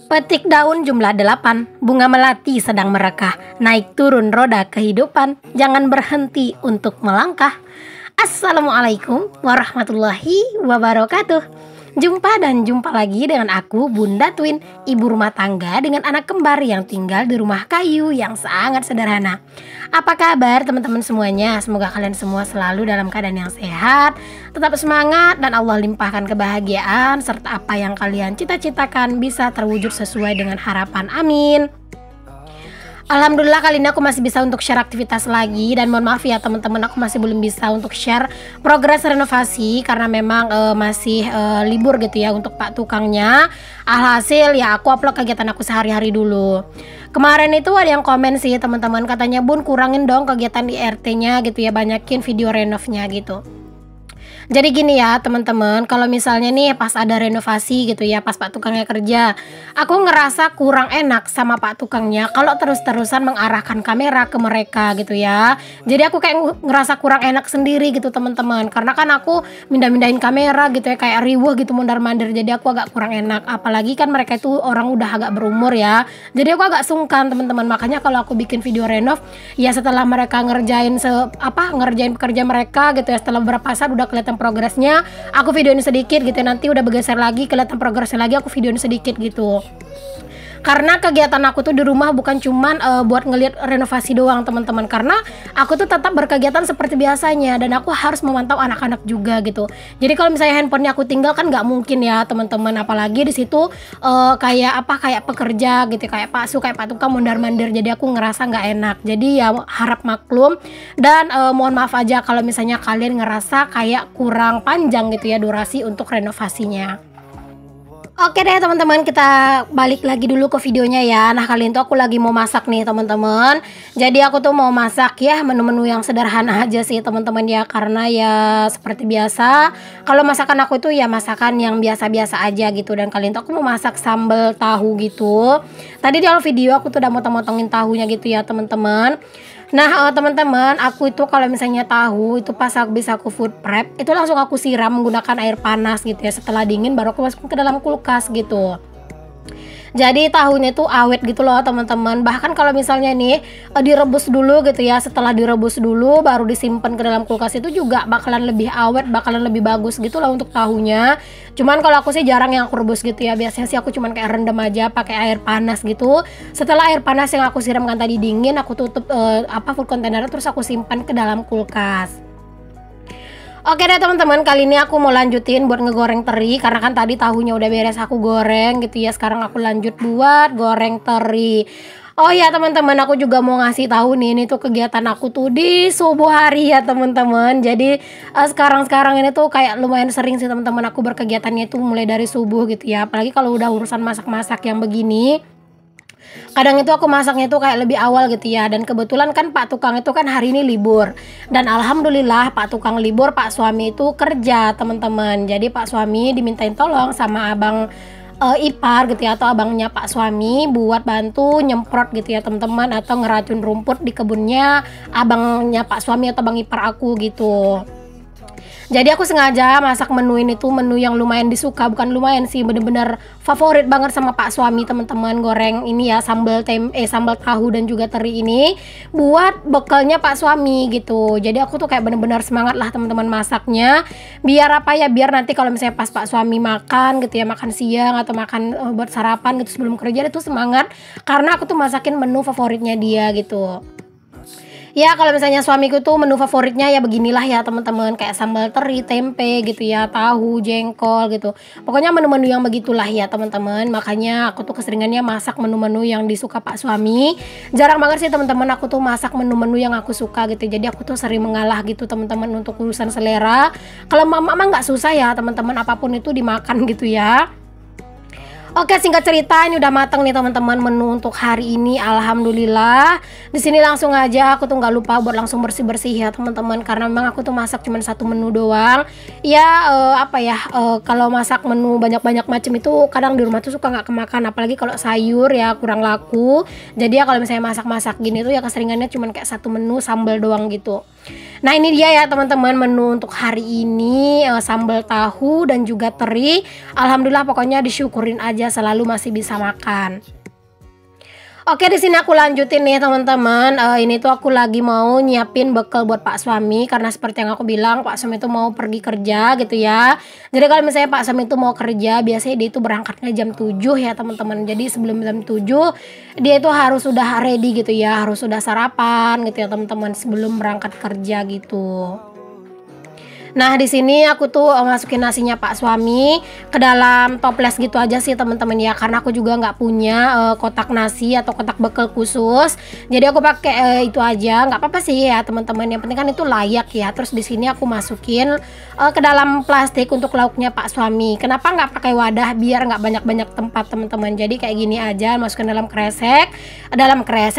Petik daun jumlah 8, bunga melati sedang merekah, naik turun roda kehidupan, jangan berhenti untuk melangkah. Assalamualaikum warahmatullahi wabarakatuh. Jumpa lagi dengan aku, Bunda Twin, ibu rumah tangga dengan anak kembar yang tinggal di rumah kayu yang sangat sederhana. Apa kabar teman-teman semuanya? Semoga kalian semua selalu dalam keadaan yang sehat, tetap semangat, dan Allah limpahkan kebahagiaan serta apa yang kalian cita-citakan bisa terwujud sesuai dengan harapan. Amin. Alhamdulillah kali ini aku masih bisa untuk share aktivitas lagi, dan mohon maaf ya teman-teman, aku masih belum bisa untuk share progres renovasi karena memang masih libur gitu ya untuk Pak Tukangnya. Alhasil ya aku upload kegiatan aku sehari-hari dulu. Kemarin itu ada yang komen sih teman-teman, katanya Bun kurangin dong kegiatan di RT-nya gitu ya, banyakin video renovnya gitu. Jadi gini ya teman-teman, kalau misalnya nih pas ada renovasi gitu ya, pas Pak Tukangnya kerja, aku ngerasa kurang enak sama Pak Tukangnya kalau terus-terusan mengarahkan kamera ke mereka gitu ya. Jadi aku kayak ngerasa kurang enak sendiri gitu teman-teman, karena kan aku mindah-mindahin kamera gitu ya, kayak riweuh gitu mondar-mandir, jadi aku agak kurang enak. Apalagi kan mereka itu orang udah agak berumur ya, jadi aku agak sungkan teman-teman. Makanya kalau aku bikin video renov ya setelah mereka ngerjain ngerjain pekerjaan mereka gitu ya, setelah beberapa saat udah kelihatan progresnya, aku videoin sedikit gitu, nanti udah bergeser lagi kelihatan progresnya lagi, aku videoin sedikit gitu. Karena kegiatan aku tuh di rumah bukan cuman buat ngelihat renovasi doang teman-teman, karena aku tuh tetap berkegiatan seperti biasanya dan aku harus memantau anak-anak juga gitu. Jadi kalau misalnya handphonenya aku tinggal kan nggak mungkin ya teman-teman, apalagi di situ kayak pekerja gitu, kayak Pak Tukang mondar-mandir, jadi aku ngerasa nggak enak. Jadi ya harap maklum, dan mohon maaf aja kalau misalnya kalian ngerasa kayak kurang panjang gitu ya durasi untuk renovasinya. Oke deh teman-teman, kita balik lagi dulu ke videonya ya. Nah kali itu aku lagi mau masak nih teman-teman. Jadi aku tuh mau masak ya menu-menu yang sederhana aja sih teman-teman ya, karena ya seperti biasa kalau masakan aku itu ya masakan yang biasa-biasa aja gitu. Dan kali itu aku mau masak sambal tahu gitu. Tadi di awal video aku tuh udah motong-motongin tahunya gitu ya teman-teman. Nah teman-teman, aku itu kalau misalnya tahu itu pas habis aku food prep itu langsung aku siram menggunakan air panas gitu ya. Setelah dingin baru aku masukin ke dalam kulkas gitu. Jadi tahunya itu awet gitu loh teman-teman. Bahkan kalau misalnya nih direbus dulu gitu ya, setelah direbus dulu baru disimpan ke dalam kulkas itu juga bakalan lebih awet, bakalan lebih bagus gitu loh untuk tahunya. Cuman kalau aku sih jarang yang aku rebus gitu ya. Biasanya sih aku cuman kayak rendam aja pakai air panas gitu. Setelah air panas yang aku siramkan tadi dingin, aku tutup food container, terus aku simpan ke dalam kulkas. Oke deh teman-teman, kali ini aku mau lanjutin buat ngegoreng teri, karena kan tadi tahunya udah beres aku goreng gitu ya. Sekarang aku lanjut buat goreng teri. Oh ya teman-teman, aku juga mau ngasih tahu nih, ini tuh kegiatan aku tuh di subuh hari ya teman-teman. Jadi sekarang ini tuh kayak lumayan sering sih teman-teman aku berkegiatannya tuh mulai dari subuh gitu ya. Apalagi kalau udah urusan masak-masak yang begini. Kadang itu aku masaknya itu kayak lebih awal gitu ya. Dan kebetulan kan Pak Tukang itu kan hari ini libur. Dan alhamdulillah Pak Tukang libur, Pak suami itu kerja teman-teman. Jadi Pak suami dimintain tolong sama abang ipar gitu ya, atau abangnya Pak suami buat bantu nyemprot gitu ya teman-teman, atau ngeracun rumput di kebunnya abangnya Pak suami atau abang ipar aku gitu. Jadi aku sengaja masak menu ini tuh menu yang lumayan disuka, bukan lumayan sih, bener-bener favorit banget sama Pak suami teman-teman. Goreng ini ya sambal tahu dan juga teri ini buat bekalnya Pak suami gitu. Jadi aku tuh kayak bener-bener semangat lah teman-teman masaknya. Biar apa ya, biar nanti kalau misalnya pas Pak suami makan gitu ya, makan siang atau makan buat sarapan gitu sebelum kerja, itu semangat karena aku tuh masakin menu favoritnya dia gitu. Ya kalau misalnya suamiku tuh menu favoritnya ya beginilah ya teman-teman, kayak sambal teri, tempe gitu ya, tahu, jengkol gitu. Pokoknya menu-menu yang begitulah ya teman-teman. Makanya aku tuh keseringannya masak menu-menu yang disuka Pak suami. Jarang banget sih teman-teman aku tuh masak menu-menu yang aku suka gitu. Jadi aku tuh sering mengalah gitu teman-teman untuk urusan selera. Kalau mama nggak susah ya teman-teman, apapun itu dimakan gitu ya. Oke, singkat cerita ini udah matang nih teman-teman menu untuk hari ini. Alhamdulillah. Di sini langsung aja aku tuh nggak lupa buat langsung bersih-bersih ya teman-teman, karena memang aku tuh masak cuma satu menu doang. Ya kalau masak menu banyak-banyak macam itu kadang di rumah tuh suka nggak kemakan, apalagi kalau sayur ya kurang laku. Jadi ya kalau misalnya masak-masak gini tuh ya keseringannya cuma kayak satu menu sambal doang gitu. Nah ini dia ya teman-teman menu untuk hari ini, sambal tahu dan juga teri. Alhamdulillah pokoknya disyukurin aja selalu masih bisa makan. Oke, di sini aku lanjutin nih teman-teman. Ini tuh aku lagi mau nyiapin bekal buat Pak suami karena seperti yang aku bilang Pak suami itu mau pergi kerja gitu ya. Jadi kalau misalnya Pak suami itu mau kerja, biasanya dia itu berangkatnya jam 7 ya teman-teman. Jadi sebelum jam 7 dia itu harus sudah ready gitu ya, harus sudah sarapan gitu ya teman-teman sebelum berangkat kerja gitu. Nah di sini aku tuh masukin nasinya Pak suami ke dalam toples gitu aja sih teman-teman ya, karena aku juga nggak punya kotak nasi atau kotak bekal khusus. Jadi aku pakai itu aja, nggak apa-apa sih ya teman-teman. Yang penting kan itu layak ya. Terus di sini aku masukin ke dalam plastik untuk lauknya Pak suami. Kenapa nggak pakai wadah biar nggak banyak-banyak tempat teman-teman. Jadi kayak gini aja, masukin dalam kresek,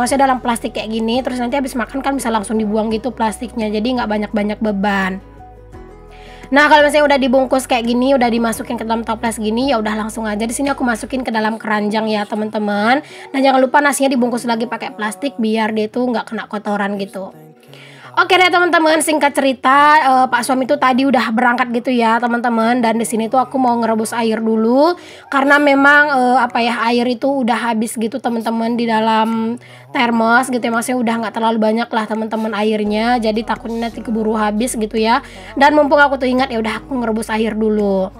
maksudnya dalam plastik kayak gini. Terus nanti habis makan kan bisa langsung dibuang gitu plastiknya. Jadi nggak banyak-banyak beban. Nah kalau misalnya udah dibungkus kayak gini, udah dimasukin ke dalam toples gini, ya udah langsung aja di sini aku masukin ke dalam keranjang ya teman-teman. Nah jangan lupa nasinya dibungkus lagi pakai plastik biar dia tuh nggak kena kotoran gitu. Oke deh teman-teman, singkat cerita Pak suami itu tadi udah berangkat gitu ya teman-teman, dan di sini tuh aku mau ngerebus air dulu karena memang air itu udah habis gitu teman-teman di dalam termos gitu ya, maksudnya udah nggak terlalu banyak lah teman-teman airnya, jadi takutnya nanti keburu habis gitu ya. Dan mumpung aku tuh ingat, ya udah aku ngerebus air dulu.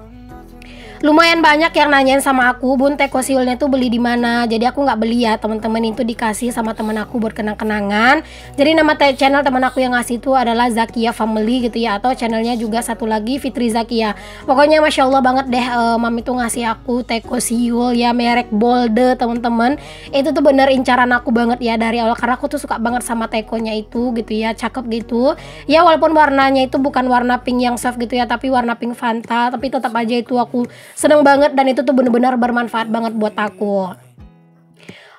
Lumayan banyak yang nanyain sama aku, Bun teko siulnya tuh beli di mana? Jadi aku nggak beli ya teman-teman, itu dikasih sama teman aku buat kenang-kenangan. Jadi nama channel teman aku yang ngasih itu adalah Zakia Family gitu ya, atau channelnya juga satu lagi Fitri Zakia. Pokoknya masya Allah banget deh, mami tuh ngasih aku teko siul ya merek Bolde teman-teman. Itu tuh bener incaran aku banget ya dari awal, karena aku tuh suka banget sama tekonya itu gitu ya, cakep gitu. Ya walaupun warnanya itu bukan warna pink yang soft gitu ya, tapi warna pink Fanta, tapi tetap aja itu aku seneng banget dan itu tuh bener-bener bermanfaat banget buat aku.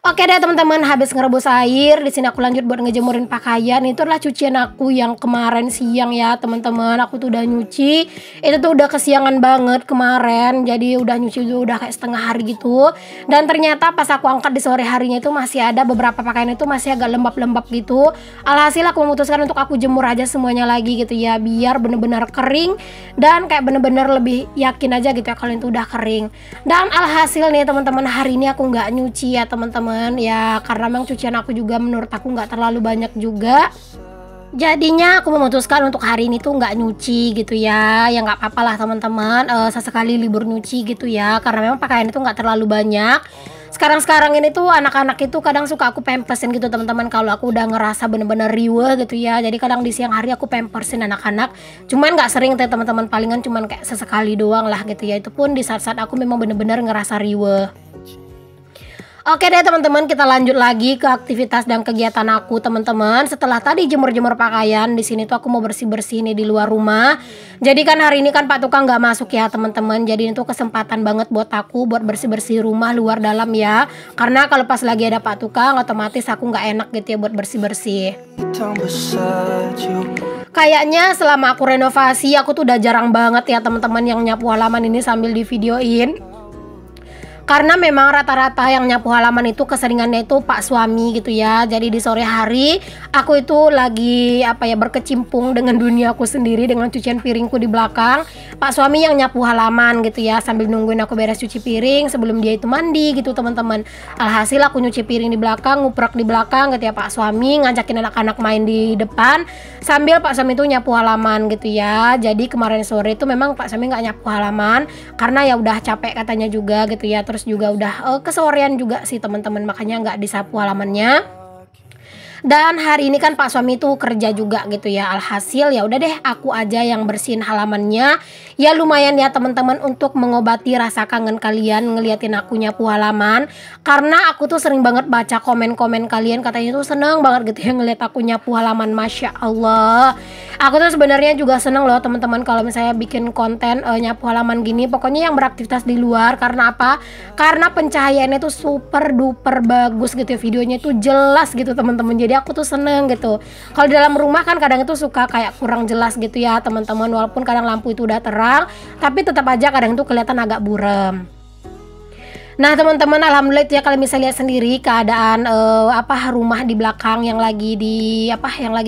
Oke deh teman-teman, habis ngerebus air, di sini aku lanjut buat ngejemurin pakaian. Itu adalah cucian aku yang kemarin siang ya teman-teman. Aku tuh udah nyuci, itu tuh udah kesiangan banget kemarin. Jadi udah nyuci tuh udah kayak setengah hari gitu. Dan ternyata pas aku angkat di sore harinya itu masih ada beberapa pakaian itu masih agak lembab-lembab gitu. Alhasil aku memutuskan untuk aku jemur aja semuanya lagi gitu ya, biar bener-bener kering dan kayak bener-bener lebih yakin aja gitu ya kalau itu udah kering. Dan alhasil nih teman-teman, hari ini aku nggak nyuci ya teman-teman ya, karena memang cucian aku juga menurut aku nggak terlalu banyak juga. Jadinya aku memutuskan untuk hari ini tuh nggak nyuci gitu ya. Ya nggak apa-apa lah teman-teman, sesekali libur nyuci gitu ya, karena memang pakaian itu nggak terlalu banyak. Sekarang ini tuh anak-anak itu kadang suka aku pampersin gitu teman-teman, kalau aku udah ngerasa bener-bener riweh gitu ya. Jadi kadang di siang hari aku pampersin anak-anak, cuman nggak sering tuh teman-teman, palingan cuman kayak sesekali doang lah gitu ya. Itu pun di saat-saat aku memang bener-bener ngerasa riweh. Oke deh teman-teman, kita lanjut lagi ke aktivitas dan kegiatan aku teman-teman. Setelah tadi jemur-jemur pakaian, di sini tuh aku mau bersih-bersih nih di luar rumah. Jadi kan hari ini kan Pak Tukang nggak masuk ya teman-teman. Jadi itu kesempatan banget buat aku buat bersih-bersih rumah luar dalam ya. Karena kalau pas lagi ada Pak Tukang, otomatis aku nggak enak gitu ya buat bersih-bersih. Kayaknya selama aku renovasi, aku tuh udah jarang banget ya teman-teman yang nyapu halaman ini sambil di videoin. Karena memang rata-rata yang nyapu halaman itu keseringannya itu Pak suami gitu ya. Jadi di sore hari aku itu lagi berkecimpung dengan dunia aku sendiri dengan cucian piringku di belakang. Pak suami yang nyapu halaman gitu ya, sambil nungguin aku beres cuci piring sebelum dia itu mandi gitu teman-teman. Alhasil aku nyuci piring di belakang, nguprak di belakang gitu ya, Pak suami ngajakin anak-anak main di depan sambil Pak suami itu nyapu halaman gitu ya. Jadi kemarin sore itu memang Pak suami nggak nyapu halaman karena ya udah capek katanya juga gitu ya. Terus juga udah kesorean juga sih teman-teman, makanya nggak disapu halamannya. Dan hari ini kan Pak suami itu kerja juga gitu ya. Alhasil ya udah deh aku aja yang bersihin halamannya. Ya lumayan ya teman-teman untuk mengobati rasa kangen kalian ngeliatin aku nyapu halaman. Karena aku tuh sering banget baca komen-komen kalian, katanya tuh seneng banget gitu ya ngeliat aku nyapu halaman. Masya Allah. Aku tuh sebenarnya juga seneng loh teman-teman kalau misalnya bikin konten nyapu halaman gini. Pokoknya yang beraktivitas di luar. Karena apa? Karena pencahayaannya tuh super duper bagus gitu ya. Videonya tuh jelas gitu teman-teman. Jadi aku tuh seneng gitu. Kalau di dalam rumah kan kadang itu suka kayak kurang jelas gitu ya teman-teman. Walaupun kadang lampu itu udah terang, tapi tetap aja kadang itu kelihatan agak buram. Nah teman-teman, alhamdulillah itu ya, kalian bisa lihat sendiri keadaan rumah di belakang yang lagi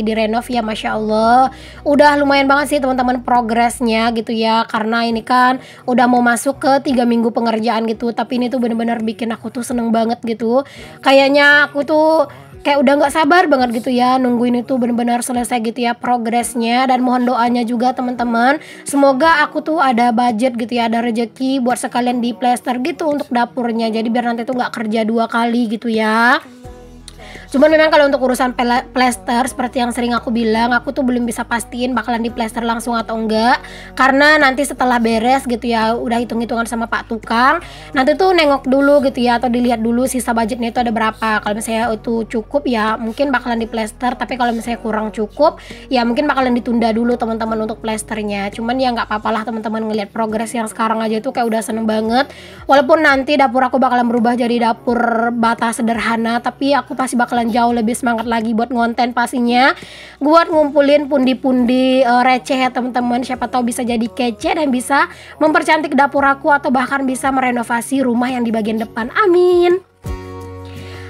direnov ya, masya Allah. Udah lumayan banget sih teman-teman progresnya gitu ya, karena ini kan udah mau masuk ke 3 minggu pengerjaan gitu. Tapi ini tuh bener-bener bikin aku tuh seneng banget gitu. Kayaknya aku tuh kayak udah nggak sabar banget gitu ya nungguin itu benar-benar selesai gitu ya progresnya. Dan mohon doanya juga teman-teman, semoga aku tuh ada budget gitu ya, ada rezeki buat sekalian di plester gitu untuk dapurnya, jadi biar nanti tuh nggak kerja 2 kali gitu ya. Cuman memang kalau untuk urusan plester seperti yang sering aku bilang, aku tuh belum bisa pastiin bakalan di plester langsung atau enggak, karena nanti setelah beres gitu ya, udah hitung-hitungan sama Pak Tukang, nanti tuh nengok dulu gitu ya, atau dilihat dulu sisa budgetnya itu ada berapa. Kalau misalnya itu cukup ya mungkin bakalan di plester, tapi kalau misalnya kurang cukup ya mungkin bakalan ditunda dulu teman-teman untuk plesternya. Cuman ya nggak apa-apa lah teman-teman, ngelihat progres yang sekarang aja itu kayak udah seneng banget. Walaupun nanti dapur aku bakalan berubah jadi dapur bata sederhana, tapi aku pasti bakalan jauh lebih semangat lagi buat ngonten pastinya, buat ngumpulin pundi-pundi receh ya teman-teman. Siapa tahu bisa jadi kece dan bisa mempercantik dapur aku, atau bahkan bisa merenovasi rumah yang di bagian depan. Amin.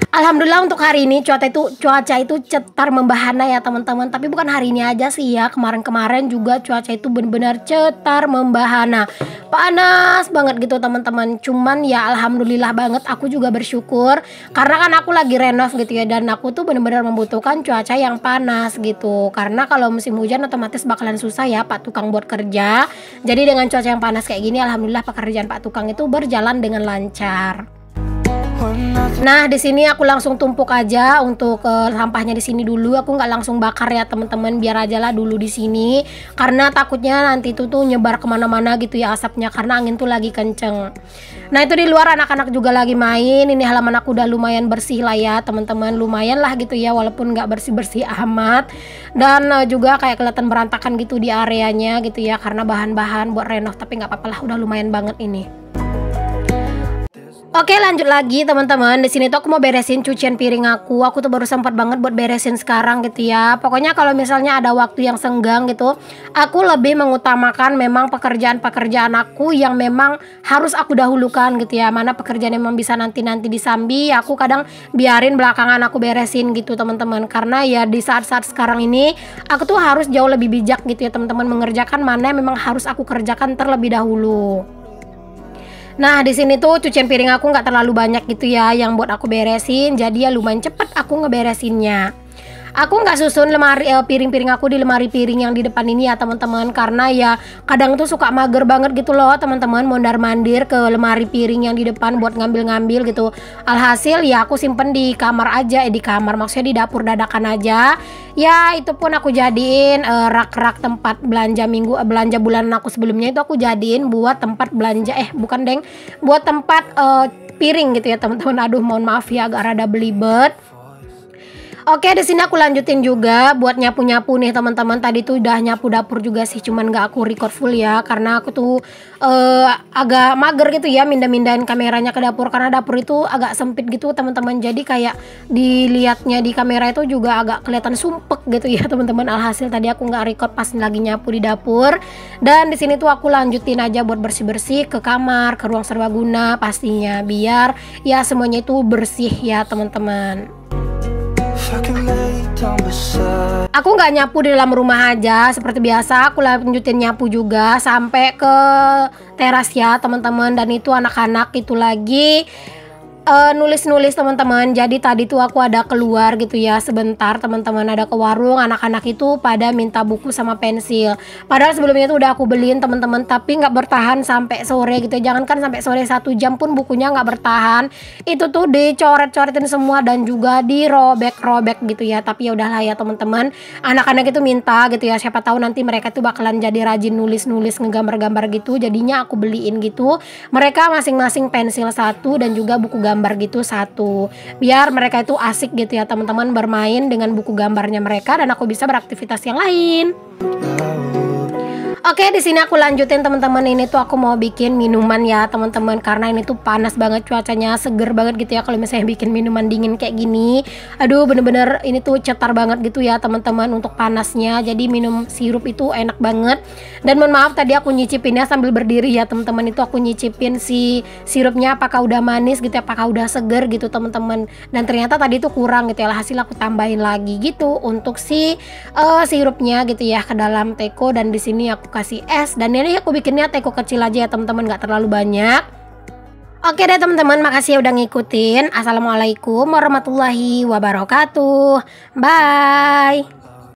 Alhamdulillah untuk hari ini cuaca itu cetar membahana ya teman-teman. Tapi bukan hari ini aja sih ya, kemarin-kemarin juga cuaca itu benar-benar cetar membahana, panas banget gitu teman-teman. Cuman ya alhamdulillah banget, aku juga bersyukur karena kan aku lagi renov gitu ya, dan aku tuh benar-benar membutuhkan cuaca yang panas gitu. Karena kalau musim hujan otomatis bakalan susah ya Pak Tukang buat kerja. Jadi dengan cuaca yang panas kayak gini, alhamdulillah pekerjaan Pak Tukang itu berjalan dengan lancar. Nah di sini aku langsung tumpuk aja untuk sampahnya di sini dulu. Aku nggak langsung bakar ya teman-teman, biar aja lah dulu di sini, karena takutnya nanti itu tuh nyebar kemana-mana gitu ya asapnya, karena angin tuh lagi kenceng. Nah itu di luar anak-anak juga lagi main. Ini halaman aku udah lumayan bersih lah ya teman-teman, lumayan lah gitu ya, walaupun nggak bersih-bersih amat. Dan juga kayak kelihatan berantakan gitu di areanya gitu ya, karena bahan-bahan buat renov. Tapi nggak apa-apa lah, udah lumayan banget ini. Oke lanjut lagi teman-teman. Di sini tuh aku mau beresin cucian piring aku. Aku tuh baru sempat banget buat beresin sekarang gitu ya. Pokoknya kalau misalnya ada waktu yang senggang gitu, aku lebih mengutamakan memang pekerjaan-pekerjaan aku yang memang harus aku dahulukan gitu ya. Mana pekerjaan yang memang bisa nanti-nanti disambi, aku kadang biarin belakangan aku beresin gitu teman-teman. Karena ya di saat-saat sekarang ini aku tuh harus jauh lebih bijak gitu ya teman-teman, mengerjakan mana yang memang harus aku kerjakan terlebih dahulu. Nah di sini tuh cucian piring aku nggak terlalu banyak gitu ya yang buat aku beresin, jadi ya lumayan cepet aku ngeberesinnya. Aku nggak susun piring-piring aku di lemari piring yang di depan ini ya teman-teman, karena ya kadang tuh suka mager banget gitu loh teman-teman, mondar-mandir ke lemari piring yang di depan buat ngambil-ngambil gitu. Alhasil ya aku simpen di kamar aja, di kamar maksudnya di dapur dadakan aja. Ya itu pun aku jadiin rak-rak tempat belanja belanja bulanan aku sebelumnya itu aku jadiin buat tempat belanja bukan deng, buat tempat piring gitu ya teman-teman. Aduh mohon maaf ya agak rada belibet. Oke di sini aku lanjutin juga buat nyapu-nyapu nih teman-teman. Tadi tuh udah nyapu dapur juga sih, cuman gak aku record full ya, karena aku tuh agak mager gitu ya mindah-mindahin kameranya ke dapur, karena dapur itu agak sempit gitu teman-teman. Jadi kayak dilihatnya di kamera itu juga agak kelihatan sumpek gitu ya teman-teman. Alhasil tadi aku nggak record pas lagi nyapu di dapur. Dan di sini tuh aku lanjutin aja buat bersih-bersih ke kamar, ke ruang serbaguna pastinya, biar ya semuanya itu bersih ya teman-teman. Aku nggak nyapu di dalam rumah aja seperti biasa, aku lanjutin nyapu juga sampai ke teras ya teman-teman. Dan itu anak-anak itu lagi nulis-nulis teman-teman. Jadi tadi tuh aku ada keluar gitu ya sebentar teman-teman, ada ke warung, anak-anak itu pada minta buku sama pensil. Padahal sebelumnya tuh udah aku beliin teman-teman, tapi nggak bertahan sampai sore gitu. Jangankan sampai sore, 1 jam pun bukunya nggak bertahan. Itu tuh dicoret-coretin semua dan juga dirobek-robek gitu ya. Tapi ya udahlah ya teman-teman, anak-anak itu minta gitu ya, siapa tahu nanti mereka tuh bakalan jadi rajin nulis-nulis, ngegambar-gambar gitu. Jadinya aku beliin gitu, mereka masing-masing pensil 1 dan juga buku gambar gitu 1, biar mereka itu asik gitu ya teman-teman bermain dengan buku gambarnya mereka, dan aku bisa beraktivitas yang lain. Oke, di sini aku lanjutin teman-teman. Ini tuh aku mau bikin minuman ya teman-teman, karena ini tuh panas banget cuacanya, seger banget gitu ya. Kalau misalnya bikin minuman dingin kayak gini, aduh bener-bener ini tuh cetar banget gitu ya teman-teman untuk panasnya. Jadi minum sirup itu enak banget. Dan mohon maaf tadi aku nyicipinnya sambil berdiri ya teman-teman. Itu aku nyicipin si sirupnya apakah udah manis gitu ya, apakah udah seger gitu teman-teman. Dan ternyata tadi tuh kurang gitu ya, hasil aku tambahin lagi gitu untuk si sirupnya gitu ya ke dalam teko. Dan di sini aku kasih es, dan ini aku bikinnya teko kecil aja ya teman-teman, nggak terlalu banyak. Oke deh teman-teman, makasih ya udah ngikutin. Assalamualaikum warahmatullahi wabarakatuh. Bye.